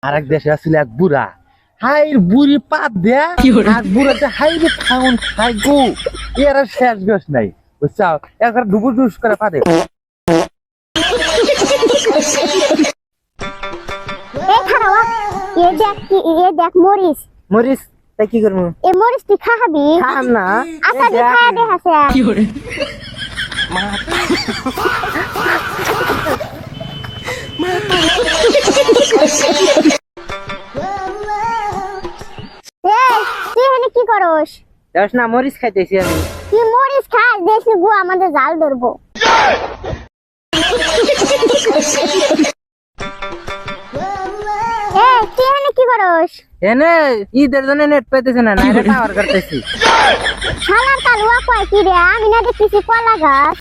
আরেক দেশে আসলে এক বুড়া হাই বুড়ি পাত দেয়া আর বুড়াতে হাই রে খাউন খাই গো এর আর শেষ বেশ নাই বুঝছাও একবার ডুবুর ডুস করে পাদে দেখ মরিস মরিস তাই কি করবো এই মরিস তুই খাবি খাম না আচ্ছা তুই খাওয়া দেখাছে তুই এখানে কি করস যাস না মরিস খাইতেছি আমি তুই মরিস খাস দেখ গো আমাদের জাল ধরবো তুই এখানে কি করস এনে ঈদের জন্য নেট পাইতেছে না না টাওয়ার করতেছি শালার কালুয়া কয় কি রে আমি না দেখতেছি কলা গাছ